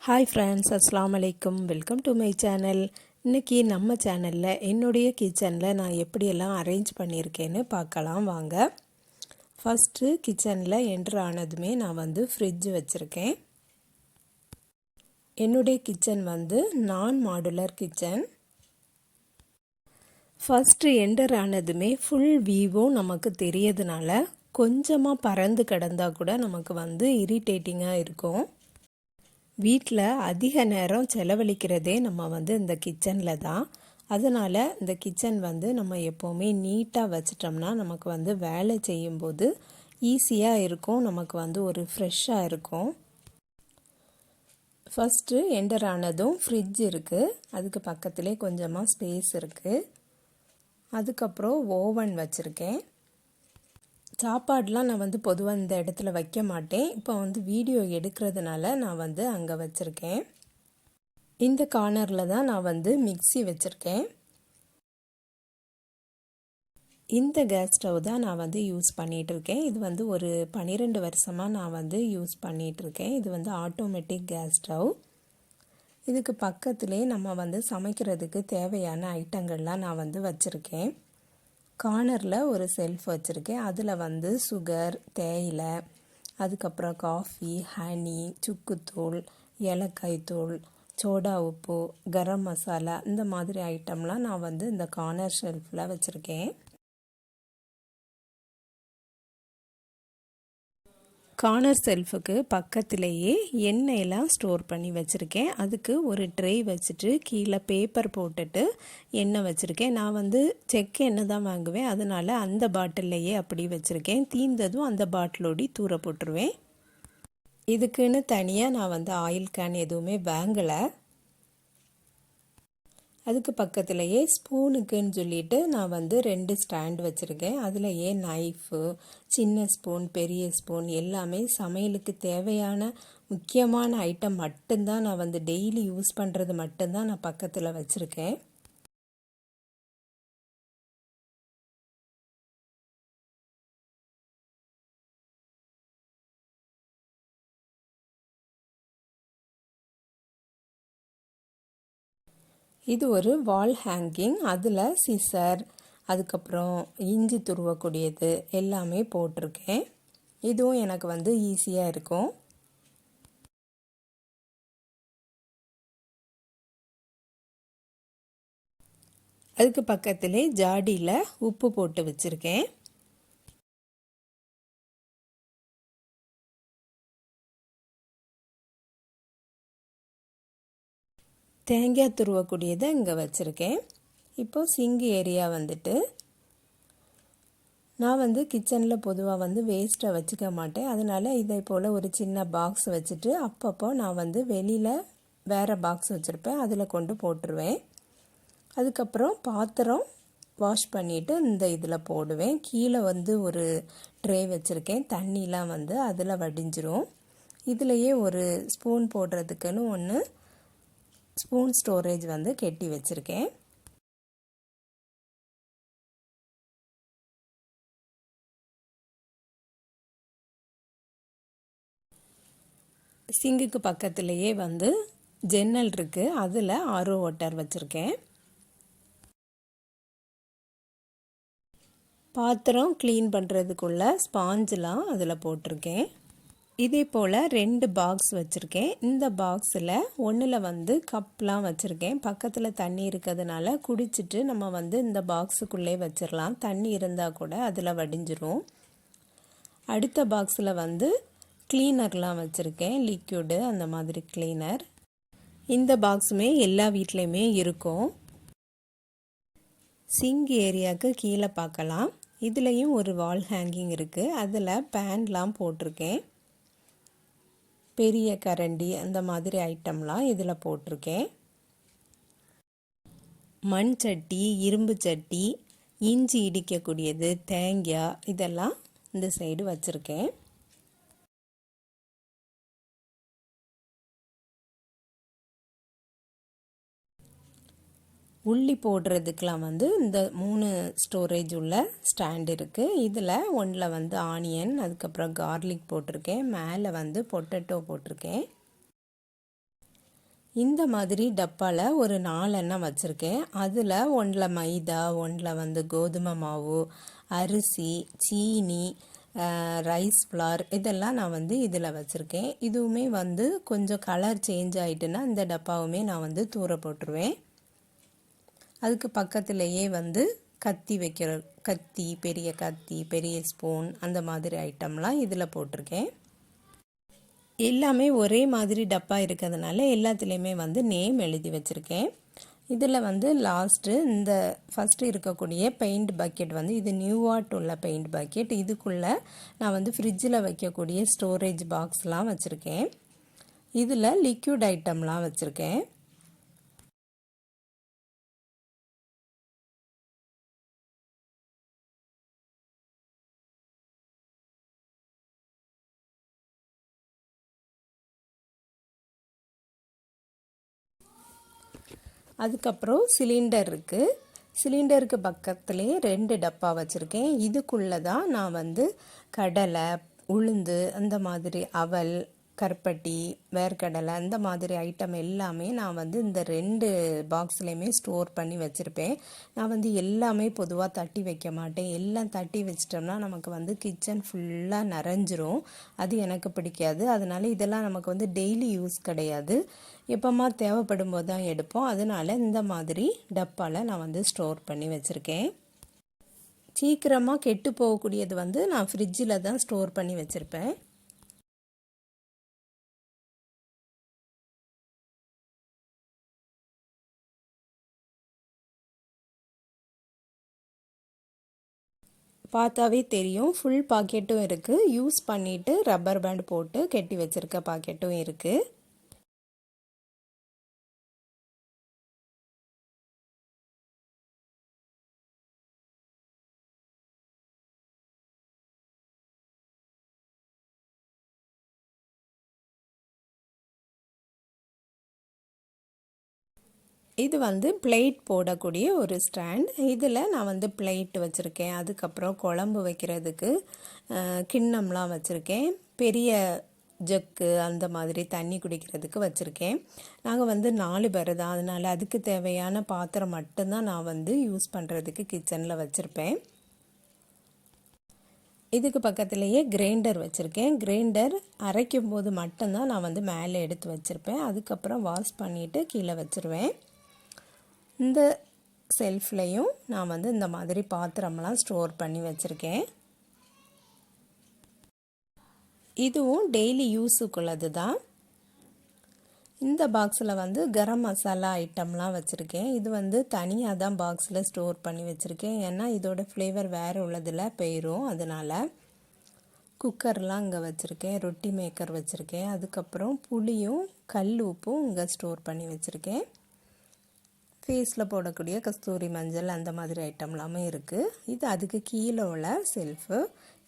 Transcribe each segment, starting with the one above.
Hi friends, அஸ்ஸலாமு அலைக்கும். Welcome to my channel. இன்றைக்கி நம்ம சேனலில் என்னுடைய கிச்சனில் நான் எப்படியெல்லாம் அரேஞ்ச் பண்ணியிருக்கேன்னு பார்க்கலாம் வாங்க. ஃபஸ்ட்டு கிச்சனில் என்ட்ரு ஆனதுமே நான் ஃப்ரிட்ஜ் வச்சுருக்கேன். என்னுடைய கிச்சன் நான் மாடுலர் கிச்சன். ஃபஸ்ட்டு என்டர் ஆனதுமே ஃபுல் வியூவோ நமக்கு தெரியறதுனால கொஞ்சமாக பறந்து கிடந்தால் கூட நமக்கு இரிட்டேட்டிங்காக இருக்கும். வீட்டில் அதிக நேரம் செலவழிக்கிறதே நம்ம இந்த கிச்சனில் தான். அதனால் இந்த கிச்சன் நம்ம எப்போவுமே நீட்டாக வச்சிட்டோம்னா நமக்கு வேலை செய்யும்போது ஈஸியாக இருக்கும், நமக்கு ஒரு ஃப்ரெஷ்ஷாக இருக்கும். ஃபஸ்ட்டு என்டர் ஆனதும் ஃப்ரிட்ஜ் இருக்குது, அதுக்கு பக்கத்துலேயே கொஞ்சமாக ஸ்பேஸ் இருக்குது. அதுக்கப்புறம் ஓவன் வச்சுருக்கேன். சாப்பாடெலாம் நான் பொதுவாக இந்த இடத்துல வைக்க மாட்டேன். இப்போ வீடியோ எடுக்கிறதுனால நான் அங்கே வச்சுருக்கேன். இந்த கார்னரில் தான் நான் மிக்ஸி வச்சுருக்கேன். இந்த கேஸ் ஸ்டவ் தான் நான் யூஸ் பண்ணிகிட்ருக்கேன். இது ஒரு 12 வருஷமாக நான் யூஸ் பண்ணிகிட்ருக்கேன். இது ஆட்டோமேட்டிக் கேஸ் ஸ்டவ். இதுக்கு பக்கத்துலேயே நம்ம சமைக்கிறதுக்கு தேவையான ஐட்டங்கள்லாம் நான் வச்சுருக்கேன். கார்னரில் ஒரு செல்ஃப் வச்சுருக்கேன். அதில் சுகர், தேயிலை, அதுக்கப்புறம் காஃபி, ஹனி, சுக்குத்தூள், ஏலக்காய் தூள், சோடா உப்பு, கரம் மசாலா, இந்த மாதிரி ஐட்டம்லாம் நான் இந்த கார்னர் ஷெல்ஃபில் வச்சுருக்கேன். கார்னர் செல்ஃபுக்கு பக்கத்திலேயே எண்ணெயெல்லாம் ஸ்டோர் பண்ணி வச்சுருக்கேன். அதுக்கு ஒரு ட்ரே வச்சுட்டு கீழே பேப்பர் போட்டுட்டு எண்ணெய் வச்சுருக்கேன். நான் செக் எண்ணெய் தான் வாங்குவேன், அதனால் அந்த பாட்டில்லையே அப்படி வச்சுருக்கேன். தீர்ந்ததும் அந்த பாட்டிலோடி தூர போட்டுருவேன். இதுக்குன்னு தனியாக நான் ஆயில் கேன் எதுவுமே வாங்கலை. அதுக்கு பக்கத்துலேயே ஸ்பூனுக்குன்னு சொல்லிட்டு நான் 2 ஸ்டாண்ட் வச்சுருக்கேன். அதுலேயே நைஃபு, சின்ன ஸ்பூன், பெரிய ஸ்பூன் எல்லாமே சமையலுக்கு தேவையான முக்கியமான ஐட்டம் மட்டும்தான் நான் டெய்லி யூஸ் பண்ணுறது மட்டும்தான் நான் பக்கத்தில் வச்சுருக்கேன். இது ஒரு வால் ஹேங்கிங். அதில் சிசர், அதுக்கப்புறம் இஞ்சி துருவக்கூடியது எல்லாமே போட்டிருக்கேன். இதுவும் எனக்கு ஈஸியாக இருக்கும். அதுக்கு பக்கத்திலே ஜாடியில் உப்பு போட்டு வச்சுருக்கேன். தேங்காய் துருவக்கூடியதை இங்கே வச்சுருக்கேன். இப்போது சிங்க் ஏரியா நான் கிச்சனில் பொதுவாக வேஸ்ட்டை வச்சுக்க மாட்டேன். அதனால் இதை போல் ஒரு சின்ன பாக்ஸ் வச்சுட்டு அப்பப்போ நான் வெளியில் வேறு பாக்ஸ் வச்சுருப்பேன், அதில் கொண்டு போட்டுருவேன். அதுக்கப்புறம் பாத்திரம் வாஷ் பண்ணிவிட்டு இந்த இதில் போடுவேன். கீழே ஒரு ட்ரே வச்சுருக்கேன், தண்ணிலாம் அதில் வடிஞ்சிரும். இதுலேயே ஒரு ஸ்பூன் போடுறதுக்குன்னு ஒன்று ஸ்பூன் ஸ்டோரேஜ் கெட்டி வச்சுருக்கேன். சிங்குக்கு பக்கத்துலேயே ஜன்னல் இருக்குது, அதில் ஆரோ வாட்டர் வச்சுருக்கேன். பாத்திரம் க்ளீன் பண்ணுறதுக்குள்ள ஸ்பாஞ்செலாம் அதில் போட்டிருக்கேன். இதே போல் 2 பாக்ஸ் வச்சுருக்கேன். இந்த பாக்ஸில் ஒன்றில் கப்லாம் வச்சுருக்கேன். பக்கத்தில் தண்ணி இருக்கிறதுனால குடிச்சிட்டு நம்ம இந்த பாக்ஸுக்குள்ளே வச்சிடலாம். தண்ணி இருந்தால் கூட அதில் வடிஞ்சிரும். அடுத்த பாக்ஸில் க்ளீனர்லாம் வச்சுருக்கேன், லிக்யூடு அந்த மாதிரி க்ளீனர். இந்த பாக்ஸுமே எல்லா வீட்லேயுமே இருக்கும். சிங்க் ஏரியாவுக்கு கீழே பார்க்கலாம். இதுலேயும் ஒரு வால் ஹேங்கிங் இருக்குது, அதில் பேன்லாம் போட்டிருக்கேன். பெரிய கரண்டி அந்த மாதிரி ஐட்டம்லாம் இதில் போட்டிருக்கேன். மண் சட்டி, இரும்பு சட்டி, இஞ்சி இடிக்கக்கூடியது, தேங்காய் இதெல்லாம் இந்த சைடு வச்சுருக்கேன். உள்ளி போடுறதுக்கெலாம் இந்த 3 ஸ்டோரேஜ் உள்ள ஸ்டாண்ட் இருக்குது. இதில் ஒன்றில் ஆனியன், அதுக்கப்புறம் கார்லிக் போட்டிருக்கேன். மேலே பொட்டேட்டோ போட்டிருக்கேன். இந்த மாதிரி டப்பாவில் ஒரு 4 எண்ணெய் வச்சுருக்கேன். அதில் ஒன்றில் மைதா, ஒன்றில் வந்து கோதுமை மாவு, அரிசி, சீனி, ரைஸ் ஃப்ளார் இதெல்லாம் நான் வந்து இதில் வச்சுருக்கேன். இதுவுமே வந்து கொஞ்சம் கலர் சேஞ்ச் ஆகிட்டுன்னா இந்த டப்பாவுமே நான் வந்து தூர போட்டுருவேன். அதுக்கு பக்கத்துலேயே வந்து கத்தி வைக்கிற கத்தி, பெரிய ஸ்பூன் அந்த மாதிரி ஐட்டம்லாம் இதில் போட்டிருக்கேன். எல்லாமே ஒரே மாதிரி டப்பா இருக்கிறதுனால எல்லாத்துலேயுமே வந்து நேம் எழுதி வச்சுருக்கேன். இதில் வந்து லாஸ்ட்டு இந்த ஃபஸ்ட்டு இருக்கக்கூடிய பெயிண்ட் பக்கெட் வந்து இது நியூவாட் உள்ள பெயிண்ட் பக்கெட். இதுக்குள்ளே நான் வந்து ஃப்ரிட்ஜில் வைக்கக்கூடிய ஸ்டோரேஜ் பாக்ஸ்லாம் வச்சுருக்கேன். இதில் லிக்யூட் ஐட்டம்லாம் வச்சுருக்கேன். அதுக்கப்புறம் சிலிண்டர் இருக்குது. சிலிண்டருக்கு பக்கத்துலேயே 2 டப்பா வச்சுருக்கேன். இதுக்குள்ளே தான் நான் வந்து கடலை, உளுந்து, அந்த மாதிரி அவல், கருப்பட்டி, வேர்க்கடலை அந்த மாதிரி ஐட்டம் எல்லாமே நான் வந்து இந்த 2 பாக்ஸ்லேயுமே ஸ்டோர் பண்ணி வச்சுருப்பேன். நான் வந்து எல்லாமே பொதுவாக தட்டி வைக்க மாட்டேன். எல்லாம் தட்டி வச்சிட்டோம்னா நமக்கு வந்து கிச்சன் ஃபுல்லாக நிறைஞ்சிரும். அது எனக்கு பிடிக்காது. அதனால் இதெல்லாம் நமக்கு வந்து டெய்லி யூஸ் கிடையாது. எப்போமா தேவைப்படும் போது தான் எடுப்போம். அதனால் இந்த மாதிரி டப்பாவில் நான் வந்து ஸ்டோர் பண்ணி வச்சுருக்கேன். சீக்கிரமாக கெட்டு போகக்கூடியது வந்து நான் ஃப்ரிட்ஜில் தான் ஸ்டோர் பண்ணி வச்சுருப்பேன். பார்த்தாவே தெரியும், ஃபுல் பாக்கெட்டும் இருக்குது. யூஸ் பண்ணிவிட்டு ரப்பர் பேண்ட் போட்டு கெட்டி வச்சுருக்க பாக்கெட்டும் இருக்குது. இது வந்து பிளேட் போடக்கூடிய ஒரு ஸ்டாண்ட். இதில் நான் வந்து பிளேட் வச்சுருக்கேன். அதுக்கப்புறம் குழம்பு வைக்கிறதுக்கு கிண்ணம்லாம் வச்சுருக்கேன். பெரிய ஜக்கு அந்த மாதிரி தண்ணி குடிக்கிறதுக்கு வச்சுருக்கேன். நாங்கள் வந்து 4 பேர் தான். அதனால் அதுக்கு தேவையான பாத்திரம் மட்டும்தான் நான் வந்து யூஸ் பண்ணுறதுக்கு கிச்சனில் வச்சுருப்பேன். இதுக்கு பக்கத்துலேயே கிரைண்டர் வச்சுருக்கேன். கிரைண்டர் அரைக்கும் போது மட்டும்தான் நான் வந்து மேலே எடுத்து வச்சுருப்பேன். அதுக்கப்புறம் வாஷ் பண்ணிவிட்டு கீழே வச்சுருவேன். இந்த செல்ஃப்லேயும் நான் வந்து இந்த மாதிரி பாத்திரம்லாம் ஸ்டோர் பண்ணி வச்சுருக்கேன். இதுவும் டெய்லி யூஸுக்குள்ளது தான். இந்த பாக்ஸில் வந்து கரம் மசாலா ஐட்டம்லாம் வச்சுருக்கேன். இது வந்து தனியாக தான் பாக்ஸில் ஸ்டோர் பண்ணி வச்சுருக்கேன். ஏன்னா இதோட ஃப்ளேவர் வேறு உள்ளதில் போயிடும். அதனால் குக்கர்லாம் இங்கே வச்சுருக்கேன். ரொட்டி மேக்கர் வச்சுருக்கேன். அதுக்கப்புறம் புளியும் கல் உப்பும் இங்கே ஸ்டோர் பண்ணி வச்சுருக்கேன். ஃபேஸில் போடக்கூடிய கஸ்தூரி மஞ்சள் அந்த மாதிரி ஐட்டம்லாமே இருக்குது. இது அதுக்கு கீழே உள்ள செல்ஃபு.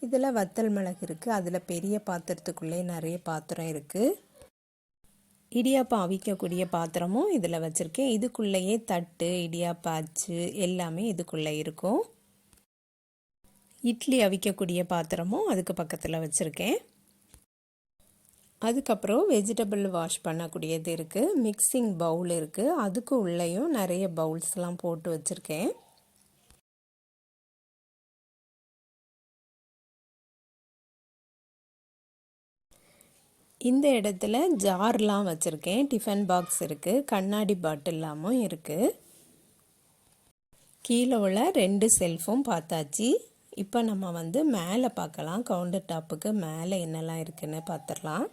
இதில் வத்தல் மிளகு இருக்குது. அதில் பெரிய பாத்திரத்துக்குள்ளே நிறைய பாத்திரம் இருக்குது. இடியாப்பம் அவிக்கக்கூடிய பாத்திரமும் இதில் வச்சுருக்கேன். இதுக்குள்ளேயே தட்டு, இடியாப்ப அச்சு எல்லாமே இதுக்குள்ளே இருக்கும். இட்லி அவிக்கக்கூடிய பாத்திரமும் அதுக்கு பக்கத்தில் வச்சுருக்கேன். அதுக்கப்புறம் வெஜிடபிள் வாஷ் பண்ணக்கூடியது இருக்குது. மிக்சிங் பவுல் இருக்குது. அதுக்கு உள்ளேயும் நிறைய பவுல்ஸ்லாம் போட்டு வச்சுருக்கேன். இந்த இடத்துல ஜார்லாம் வச்சுருக்கேன். டிஃபன் பாக்ஸ் இருக்குது. கண்ணாடி பாட்டில்லாமும் இருக்குது. கீழே உள்ள 2 செல்ஃபும் பார்த்தாச்சு. இப்போ நம்ம வந்து மேலே பார்க்கலாம். கவுண்டர் டாப்புக்கு மேலே என்னெல்லாம் இருக்குன்னு பார்த்துடலாம்.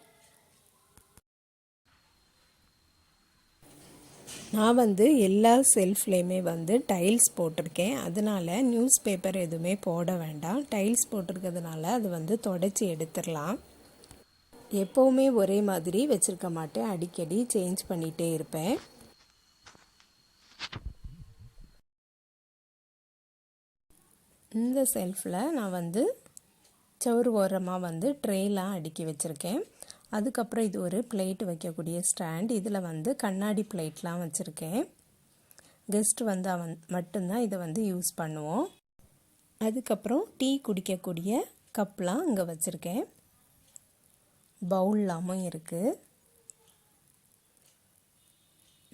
நான் வந்து எல்லா செல்ஃப்லேயுமே வந்து டைல்ஸ் போட்டிருக்கேன். அதனால் நியூஸ் பேப்பர் எதுவுமே போட வேண்டாம். டைல்ஸ் போட்டிருக்கிறதுனால அது வந்து தொடச்சி எடுத்துடலாம். எப்போவுமே ஒரே மாதிரி வச்சுருக்க மாட்டேன். அடிக்கடி சேஞ்ச் பண்ணிகிட்டே இருப்பேன். இந்த செல்ஃபில் நான் வந்து சவுறு ஓரமாக வந்து ட்ரேலாம் அடுக்கி வச்சுருக்கேன். அதுக்கப்புறம் இது ஒரு பிளேட் வைக்கக்கூடிய ஸ்டாண்ட். இதில் வந்து கண்ணாடி பிளேட்லாம் வச்சுருக்கேன். கெஸ்ட் வந்தால் மட்டும்தான் இதை வந்து யூஸ் பண்ணுவோம். அதுக்கப்புறம் டீ குடிக்கக்கூடிய கப்லாம் இங்கே வச்சுருக்கேன். பவுல்லாமும் இருக்குது.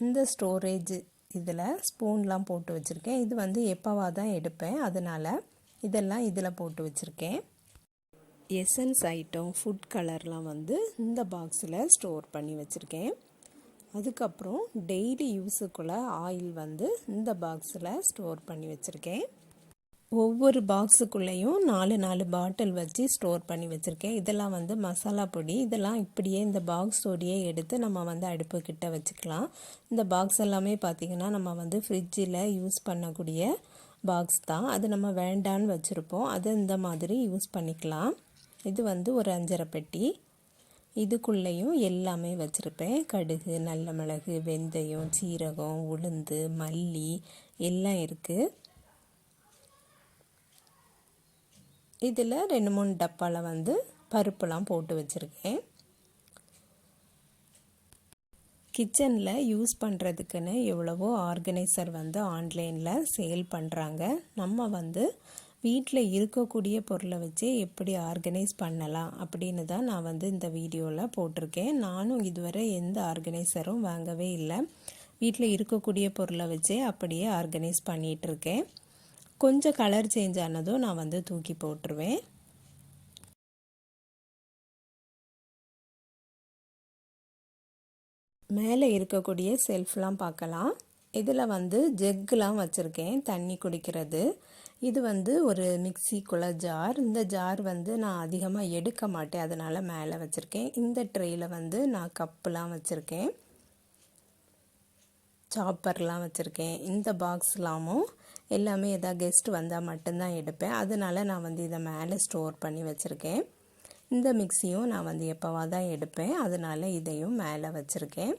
இந்த ஸ்டோரேஜ் இதில் ஸ்பூன்லாம் போட்டு வச்சுருக்கேன். இது வந்து எப்போவா தான் எடுப்பேன், அதனால் இதெல்லாம் இதில் போட்டு வச்சுருக்கேன். எசன்ஸ் ஐட்டம், ஃபுட் கலர்லாம் வந்து இந்த பாக்ஸில் ஸ்டோர் பண்ணி வச்சுருக்கேன். அதுக்கப்புறம் டெய்லி யூஸுக்குள்ள ஆயில் வந்து இந்த பாக்ஸில் ஸ்டோர் பண்ணி வச்சுருக்கேன். ஒவ்வொரு பாக்ஸுக்குள்ளேயும் 4 பாட்டில் வச்சு ஸ்டோர் பண்ணி வச்சுருக்கேன். இதெல்லாம் வந்து மசாலா பொடி. இதெல்லாம் இப்படியே இந்த பாக்ஸோடையே எடுத்து நம்ம வந்து அடுப்புக்கிட்ட வச்சுக்கலாம். இந்த பாக்ஸ் எல்லாமே பார்த்திங்கன்னா நம்ம வந்து ஃப்ரிட்ஜில் யூஸ் பண்ணக்கூடிய பாக்ஸ் தான். அது நம்ம வேண்டான்னு வச்சுருப்போம், அதை இந்த மாதிரி யூஸ் பண்ணிக்கலாம். இது வந்து ஒரு 5.5 பெட்டி. இதுக்குள்ளேயும் எல்லாமே வச்சுருப்பேன். கடுகு, நல்ல மிளகு, வெந்தயம், சீரகம், உளுந்து, மல்லி எல்லாம் இருக்குது. இதில் 2-3 டப்பாவில் வந்து பருப்புலாம் போட்டு வச்சுருக்கேன். கிச்சனில் யூஸ் பண்ணுறதுக்குன்னு எவ்வளவோ ஆர்கனைசர் வந்து ஆன்லைனில் சேல் பண்ணுறாங்க. நம்ம வந்து வீட்டில் இருக்கக்கூடிய பொருளை வச்சு எப்படி ஆர்கனைஸ் பண்ணலாம் அப்படின்னு தான் நான் வந்து இந்த வீடியோவில் போட்டிருக்கேன். நானும் இதுவரை எந்த ஆர்கனைசரும் வாங்கவே இல்லை. வீட்டில் இருக்கக்கூடிய பொருளை வச்சே அப்படியே ஆர்கனைஸ் பண்ணிகிட்ருக்கேன். கொஞ்சம் கலர் சேஞ்ச் ஆனதும் நான் வந்து தூக்கி போட்டுருவேன். மேலே இருக்கக்கூடிய செல்ஃப்லாம் பார்க்கலாம். இதில் வந்து ஜெக்குலாம் வச்சுருக்கேன், தண்ணி குடிக்கிறது. இது வந்து ஒரு மிக்சிக்குள்ள ஜார். இந்த ஜார் வந்து நான் அதிகமாக எடுக்க மாட்டேன், அதனால் மேலே வச்சுருக்கேன். இந்த ட்ரேயில் வந்து நான் கப்புலாம் வச்சுருக்கேன், சாப்பர்லாம் வச்சுருக்கேன். இந்த பாக்ஸ்லாமும் எல்லாமே எதாவது கெஸ்ட் வந்தால் மட்டும்தான் எடுப்பேன், அதனால் நான் வந்து இதை மேலே ஸ்டோர் பண்ணி வச்சுருக்கேன். இந்த மிக்சியும் நான் வந்து எப்போவா தான் எடுப்பேன், அதனால் இதையும் மேலே வச்சுருக்கேன்.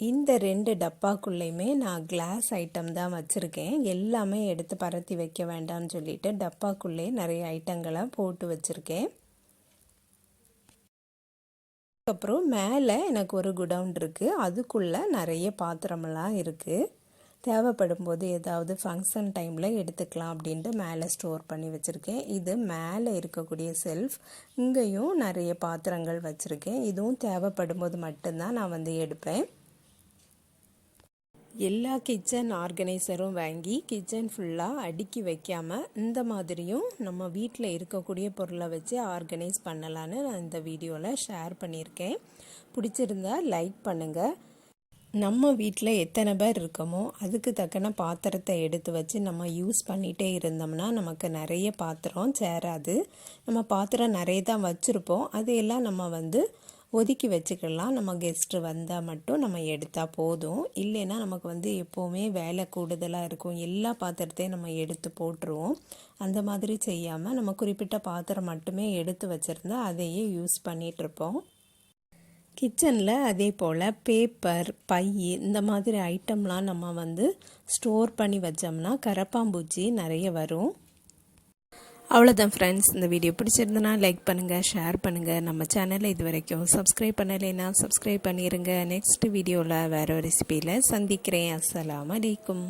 இந்த 2 டப்பாக்குள்ளேயுமே நான் கிளாஸ் ஐட்டம் தான் வச்சுருக்கேன். எல்லாமே எடுத்து பரத்தி வைக்க வேண்டாம்னு சொல்லிட்டு டப்பாக்குள்ளே நிறைய ஐட்டங்களை போட்டு வச்சுருக்கேன். அதுக்கப்புறம் மேலே எனக்கு ஒரு குடவுன் இருக்குது, அதுக்குள்ளே நிறைய பாத்திரமெல்லாம் இருக்குது. தேவைப்படும் போது ஏதாவது ஃபங்க்ஷன் டைமில் எடுத்துக்கலாம் அப்படின்ட்டு மேலே ஸ்டோர் பண்ணி வச்சுருக்கேன். இது மேலே இருக்கக்கூடிய செல்ஃப். இங்கேயும் நிறைய பாத்திரங்கள் வச்சுருக்கேன். இதுவும் தேவைப்படும் போது மட்டும்தான் நான் வந்து எடுப்பேன். எல்லா கிச்சன் ஆர்கனைசரும் வாங்கி கிச்சன் ஃபுல்லாக அடுக்கி வைக்காமல் இந்த மாதிரியும் நம்ம வீட்டில் இருக்கக்கூடிய பொருளை வச்சு ஆர்கனைஸ் பண்ணலான்னு நான் இந்த வீடியோவில் ஷேர் பண்ணியிருக்கேன். பிடிச்சிருந்தா லைக் பண்ணுங்கள். நம்ம வீட்டில் எத்தனை பேர் இருக்கோமோ அதுக்கு தக்கன பாத்திரத்தை எடுத்து வச்சு நம்ம யூஸ் பண்ணிகிட்டே இருந்தோம்னா நமக்கு நிறைய பாத்திரம் சேராது. நம்ம பாத்திரம் நிறைய தான் வச்சுருப்போம், அதையெல்லாம் நம்ம வந்து ஒதுக்கி வச்சுக்கலாம். நம்ம கெஸ்ட்டு வந்தால் மட்டும் நம்ம எடுத்தால் போதும். இல்லைன்னா நமக்கு வந்து எப்போவுமே வேலை கூடுதலாக இருக்கும், எல்லா பாத்திரத்தையும் நம்ம எடுத்து போட்டுருவோம். அந்த மாதிரி செய்யாமல் நம்ம குறிப்பிட்ட பாத்திரம் மட்டுமே எடுத்து வச்சுருந்தா அதையே யூஸ் பண்ணிகிட்ருப்போம். கிச்சனில் அதே போல் பேப்பர், பை இந்த மாதிரி ஐட்டம்லாம் நம்ம வந்து ஸ்டோர் பண்ணி வச்சோம்னா கரப்பாம்பூச்சி நிறைய வரும். அவ்வளோதான் ஃப்ரெண்ட்ஸ், இந்த வீடியோ பிடிச்சிருந்தனா லைக் பண்ணுங்கள், ஷேர் பண்ணுங்கள். நம்ம சேனலை இது வரைக்கும் சப்ஸ்கிரைப் பண்ணலைன்னா சப்ஸ்கிரைப் பண்ணிடுங்க. நெக்ஸ்ட் வீடியோவில் வேறு ஒரு ரெசிபியில் சந்திக்கிறேன். அஸ்ஸலாமு அலைக்கும்.